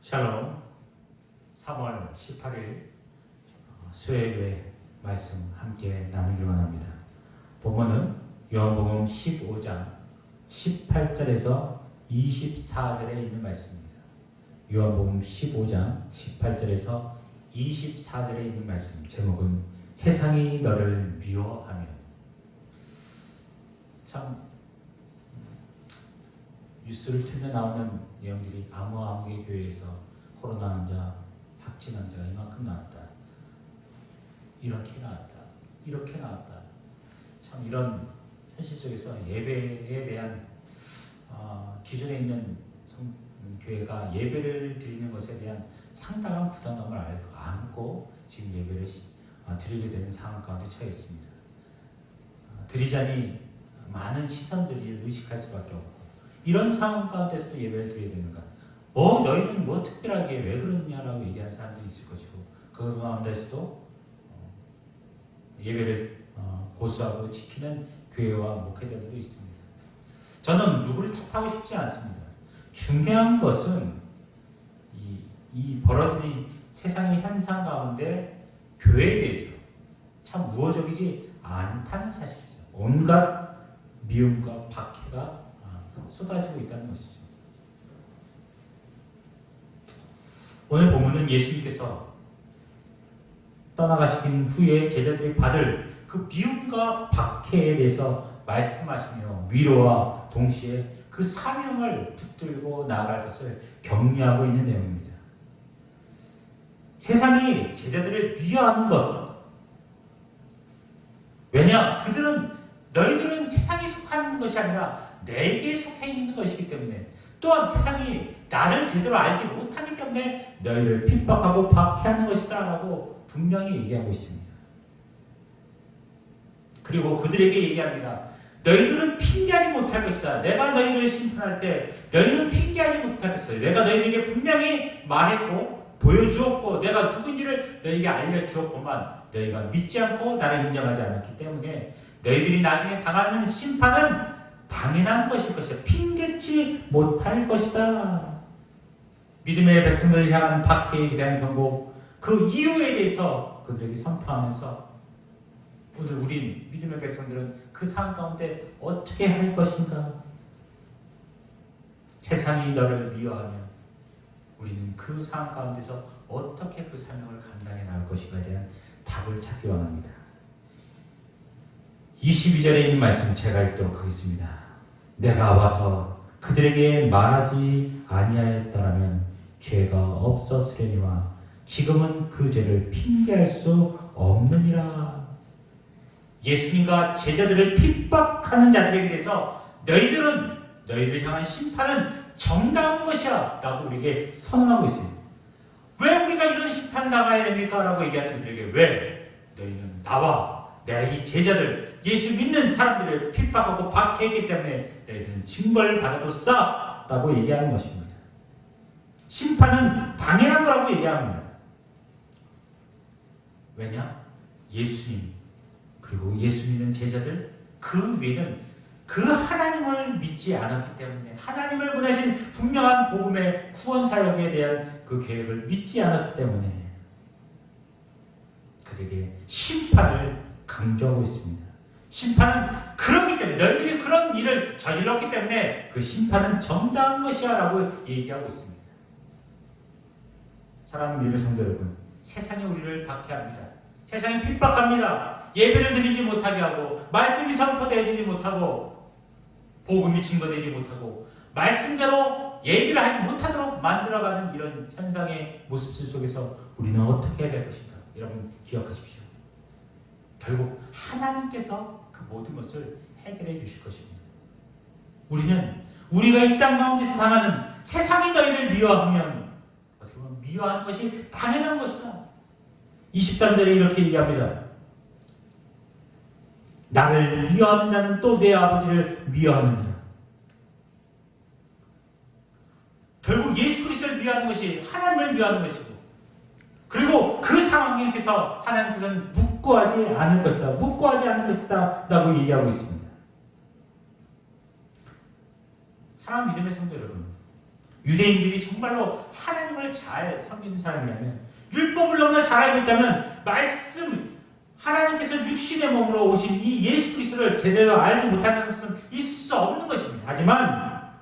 샬롬. 3월 18일 수요일에 말씀 함께 나누기 원합니다. 본문은 요한복음 15장 18절에서 24절에 있는 말씀입니다. 요한복음 15장 18절에서 24절에 있는 말씀, 제목은 세상이 너를 미워하며. 참 뉴스를 틀면 나오는 내용들이 아무개 교회에서 코로나 환자, 확진 환자가 이만큼 나왔다, 이렇게 나왔다, 이렇게 나왔다. 참 이런 현실 속에서 예배에 대한 기존에 있는 교회가 예배를 드리는 것에 대한 상당한 부담감을 안고 지금 예배를 드리게 되는 상황 가운데 처해 있습니다. 드리자니 많은 시선들이 의식할 수밖에 없고, 이런 상황 가운데서도 예배를 드려야 되는가? 너희는 뭐 특별하게 왜 그러냐라고 얘기하는 사람도 있을 것이고, 그 가운데서도 예배를 고수하고 지키는 교회와 목회자들도 있습니다. 저는 누구를 탓하고 싶지 않습니다. 중요한 것은 이 벌어지는 세상의 현상 가운데 교회에 대해서 참 우호적이지 않다는 사실이죠. 온갖 미움과 박해가 쏟아지고 있다는 것이죠. 오늘 본문은 예수님께서 떠나가신 후에 제자들이 받을 그 미움과 박해에 대해서 말씀하시며 위로와 동시에 그 사명을 붙들고 나아갈 것을 격려하고 있는 내용입니다. 세상이 제자들을 미워하는 것, 왜냐? 너희들은 세상에 속한 것이 아니라 내게 속해 있는 것이기 때문에, 또한 세상이 나를 제대로 알지 못하기 때문에 너희를 핍박하고 박해하는 것이다 라고 분명히 얘기하고 있습니다. 그리고 그들에게 얘기합니다. 너희들은 핑계하지 못할 것이다. 내가 너희를 심판할 때 너희는 핑계하지 못할 것이다. 내가 너희에게 분명히 말했고 보여주었고 내가 누군지를 너희에게 알려주었구만 너희가 믿지 않고 나를 인정하지 않았기 때문에 너희들이 나중에 당하는 심판은 당연한 것일 것이다. 핑계치 못할 것이다. 믿음의 백성들을 향한 박해에 대한 경고, 그 이유에 대해서 그들에게 선포하면서 오늘 우린 믿음의 백성들은 그 상황 가운데 어떻게 할 것인가? 세상이 너를 미워하면 우리는 그 상황 가운데서 어떻게 그 사명을 감당해 나갈 것인가에 대한 답을 찾기 원합니다. 22절에 있는 말씀 제가 읽도록 하겠습니다. 내가 와서 그들에게 말하지 아니하였더라면 죄가 없었으려니와 지금은 그 죄를 핑계할 수 없느니라. 예수님과 제자들을 핍박하는 자들에게 대해서 너희를 향한 심판은 정당한 것이야 라고 우리에게 선언하고 있습니다. 왜 우리가 이런 심판 당해야 됩니까? 라고 얘기하는 그들에게, 왜? 너희는 나와 내 이 제자들, 예수 믿는 사람들을 핍박하고 박해했기 때문에 너희들은 징벌을 받아도 싸 라고 얘기하는 것입니다. 심판은 당연한 거라고 얘기합니다. 왜냐? 예수님 그리고 예수 믿는 제자들 그 외에는 그 하나님을 믿지 않았기 때문에, 하나님을 보내신 분명한 복음의 구원 사역에 대한 그 계획을 믿지 않았기 때문에 그들에게 심판을 강조하고 있습니다. 심판은 그렇기 때문에, 너희들이 그런 일을 저질렀기 때문에 그 심판은 정당한 것이야 라고 얘기하고 있습니다. 사랑하는 믿음의 성도 여러분, 세상이 우리를 박해합니다. 세상이 핍박합니다. 예배를 드리지 못하게 하고, 말씀이 선포되지 못하고, 복음이 증거되지 못하고, 말씀대로 얘기를 하지 못하도록 만들어가는 이런 현상의 모습들 속에서 우리는 어떻게 해야 될 것인가? 여러분 기억하십시오. 결국 하나님께서 그 모든 것을 해결해 주실 것입니다. 우리가 이 땅 가운데서 당하는, 세상이 너희를 미워하면 어떻게 보면 미워하는 것이 당연한 것이다. 23절에 이렇게 얘기합니다. 나를 미워하는 자는 또 내 아버지를 미워하느니라. 결국 예수 그리스도를 미워하는 것이 하나님을 미워하는 것이고, 그리고 그 상황에서 하나님께서는 묵고하지 않을 것이다, 묵고하지 않을 것이다 라고 얘기하고 있습니다. 사랑하는 믿음의 성도 여러분, 유대인들이 정말로 하나님을 잘 섬기는 사람이라면, 율법을 너무나 잘 알고 있다면 말씀, 하나님께서 육신의 몸으로 오신 이 예수 그리스도를 제대로 알지 못하는 것은 있을 수 없는 것입니다. 하지만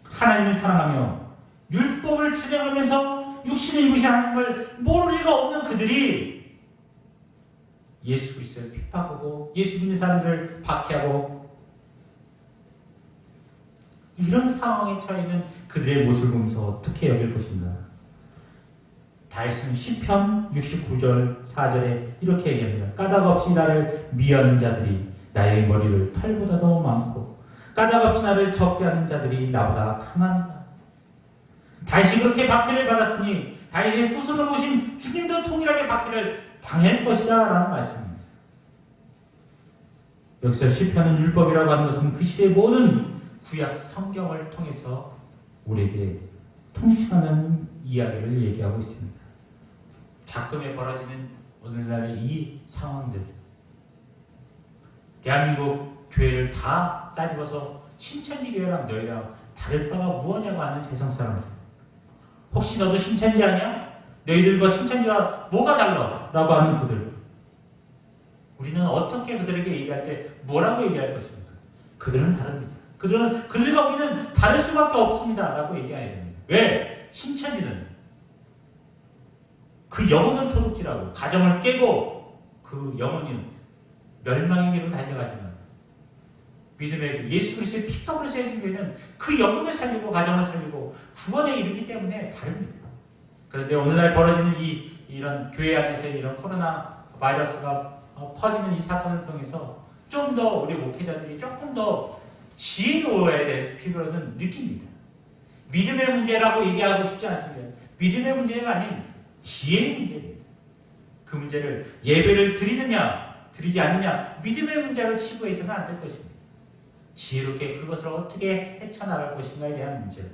하나님을 사랑하며 율법을 준행하면서 육신을 입으신 하나님을 모를 리가 없는 그들이 예수 그리스도를 핍박하고 예수 믿는 사람들을 박해하고 이런 상황에 처해 있는 그들의 모습을 보면서 어떻게 여길 것인가? 다윗은 시편 69절 4절에 이렇게 얘기합니다. 까닭 없이 나를 미워하는 자들이 나의 머리를 털보다 더 많고 까닭 없이 나를 적대하는 자들이 나보다 강합니다. 다윗이 그렇게 박해를 받았으니 다윗의 후손으로 오신 주님도 동일하게 박해를 당할 것이다 라는 말씀입니다. 여기서 시편은 율법이라고 하는 것은 그 시대의 모든 구약 성경을 통해서 우리에게 통칭하는 이야기를 얘기하고 있습니다. 작금에 벌어지는 오늘날의 이 상황들, 대한민국 교회를 다 싸집어서 신천지 교회랑 너희랑 다를 바가 무엇냐고 하는 세상 사람들, 혹시 너도 신천지 아니야? 너희들과 신천지와 뭐가 달라? 라고 하는 그들, 우리는 어떻게 그들에게 얘기할 때 뭐라고 얘기할 것입니까? 그들은 다릅니다. 그들과 우리는 다를 수밖에 없습니다 라고 얘기해야 됩니다. 왜? 신천지는 그 영혼을 도둑질하고 가정을 깨고 그 영혼이 멸망의 길로 달려가지만, 믿음의 예수 그리스도의 피떡으로 세워진 교회는 그 영혼을 살리고 가정을 살리고 구원에 이르기 때문에 다릅니다. 그런데 오늘날 벌어지는 이런 교회 안에서 이런 코로나 바이러스가 퍼지는 이 사건을 통해서 좀 더 우리 목회자들이 조금 더 지혜로워야 될 필요는 느낍니다. 믿음의 문제라고 얘기하고 싶지 않습니다. 믿음의 문제가 아닌 지혜의 문제입니다. 그 문제를 예배를 드리느냐 드리지 않느냐 믿음의 문제로 치부해서는 안 될 것입니다. 지혜롭게 그것을 어떻게 헤쳐나갈 것인가에 대한 문제.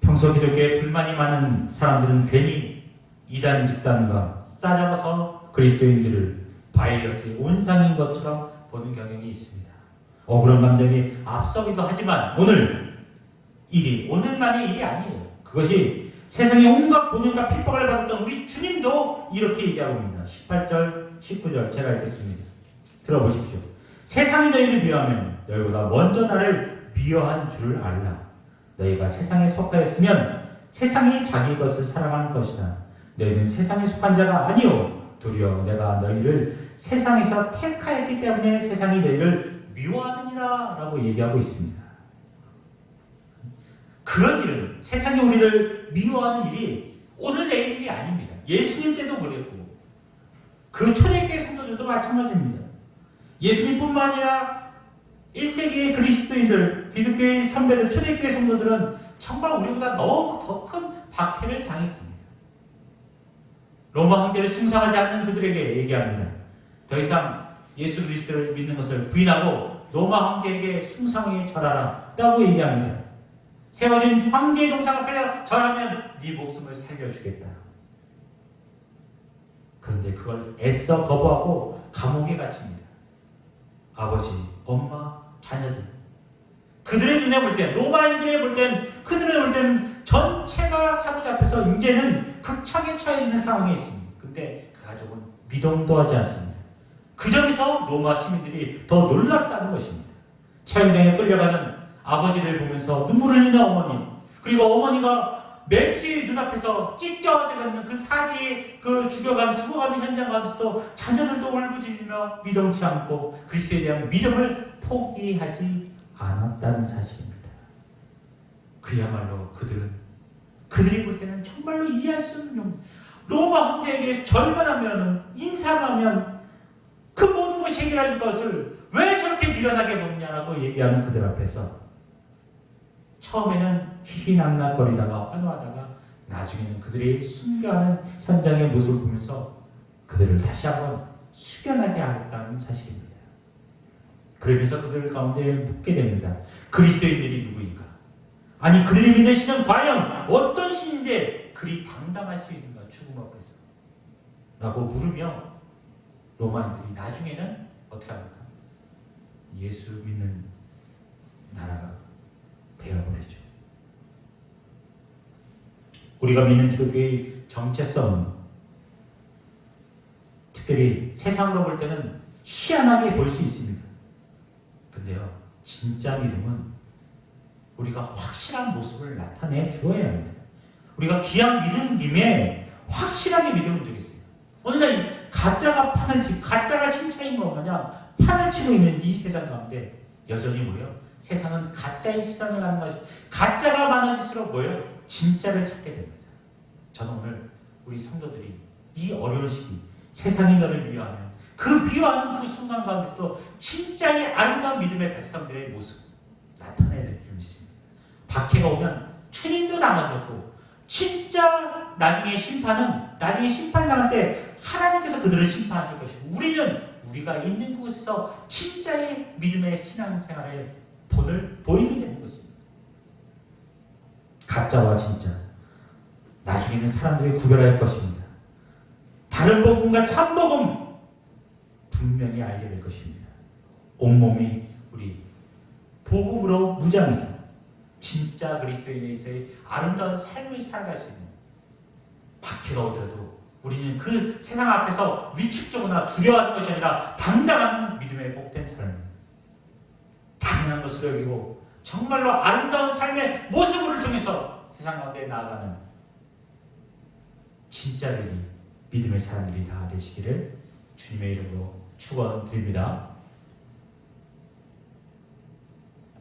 평소 기독교에 불만이 많은 사람들은 괜히 이단 집단과 싸잡아서 그리스도인들을 바이러스의 온상인 것처럼 보는 경향이 있습니다. 억울한 감정이 앞서기도 하지만 오늘만의 일이 아니에요. 그것이 세상의 온갖 고난과 핍박을 받았던 우리 주님도 이렇게 얘기하고 있습니다. 18절, 19절 제가 읽겠습니다. 들어보십시오. 세상이 너희를 미워하면 너희보다 먼저 나를 미워한 줄을 알라. 너희가 세상에 속하였으면 세상이 자기 것을 사랑할 것이나 너희는 세상에 속한 자가 아니오. 도리어 내가 너희를 세상에서 택하였기 때문에 세상이 너희를 미워하느니라 라고 얘기하고 있습니다. 그런 일은, 세상이 우리를 미워하는 일이 오늘 내일 일이 아닙니다. 예수님 때도 그랬고 그 초대교회 성도들도 마찬가지입니다. 예수님뿐만 아니라 1세기의 그리스도인들, 기독교의 선배들, 초대교회 성도들은 정말 우리보다 너무 더 큰 박해를 당했습니다. 로마 황제를 숭상하지 않는 그들에게 얘기합니다. 더 이상 예수 그리스도를 믿는 것을 부인하고 로마 황제에게 숭상에 절하라 라고 얘기합니다. 세워진 황제의 동상 앞에 절하면 네 목숨을 살려주겠다. 그런데 그걸 애써 거부하고 감옥에 갇힙니다. 아버지, 엄마, 자녀들. 그들의 눈에 볼 땐, 로마인들의 볼 땐, 그들의 볼 땐 전체가 사로잡혀서 이제는 극창에 처해지는 상황에 있습니다. 근데 그 가족은 미동도 하지 않습니다. 그 점에서 로마 시민들이 더 놀랐다는 것입니다. 차용장에 끌려가는 아버지를 보면서 눈물을 흘리는 어머니, 그리고 어머니가 맵시의 눈앞에서 찢겨져 있는 그 사지에 죽어가는 현장 가운데서도 자녀들도 울부짖으며 미동치 않고 그리스도에 대한 믿음을 포기하지 않았다는 사실입니다. 그야말로 그들이 볼 때는 정말로 이해할 수 없는 로마 황제에게 절만하면, 인사하면 그 모든 것이 해결할 것을 왜 저렇게 미련하게 먹냐라고 얘기하는 그들 앞에서 처음에는 희희낙낙거리다가 환호하다가 나중에는 그들이 순교하는 현장의 모습을 보면서 그들을 다시 한번 숙연하게 하겠다는 사실입니다. 그러면서 그들 가운데 묻게 됩니다. 그리스도인들이 누구인가? 아니 그들이 믿는 신은 과연 어떤 신인데 그리 당당할 수 있는가? 죽음 앞에서 라고 물으며 로마인들이 나중에는 어떻게 합니까? 예수 믿는 나라가 되어버리죠. 우리가 믿는 기독교의 정체성은 특별히 세상으로 볼 때는 희한하게 볼 수 있습니다. 근데요, 진짜 믿음은 우리가 확실한 모습을 나타내 주어야 합니다. 우리가 귀한 믿음님에 확실하게 믿음을 주겠어요. 오늘날 가짜가 칭찬인 것 마냥 판을 치고 있는 이 세상 가운데 여전히 뭐예요? 세상은 가짜의 시선을 가는 것이, 가짜가 많아질수록 뭐예요? 진짜를 찾게 됩니다. 저는 오늘 우리 성도들이 이 어려운 시기 세상이 너를 미워하면 그 미워하는 그 순간 가운데서도 진짜의 아름다운 믿음의 백성들의 모습 나타내야 될 줄 믿습니다. 박해가 오면 주님도 당하셨고 진짜 나중에 심판 당할 때 하나님께서 그들을 심판하실 것이고 우리가 있는 곳에서 진짜의 믿음의 신앙생활의 본을 보이면 되는 것입니다. 가짜와 진짜 나중에는 사람들이 구별할 것입니다. 다른 복음과 참 복음 분명히 알게 될 것입니다. 온몸이 우리 복음으로 무장해서 진짜 그리스도인에서의 아름다운 삶을 살아갈 수 있는, 박해가 오더라도 우리는 그 세상 앞에서 위축되거나 두려워하는 것이 아니라 당당한 믿음의 복된 삶, 당연한 것으로 여기고 정말로 아름다운 삶의 모습을 통해서 세상 가운데 나아가는 진짜 믿음의 사람들이 다 되시기를 주님의 이름으로 축원드립니다.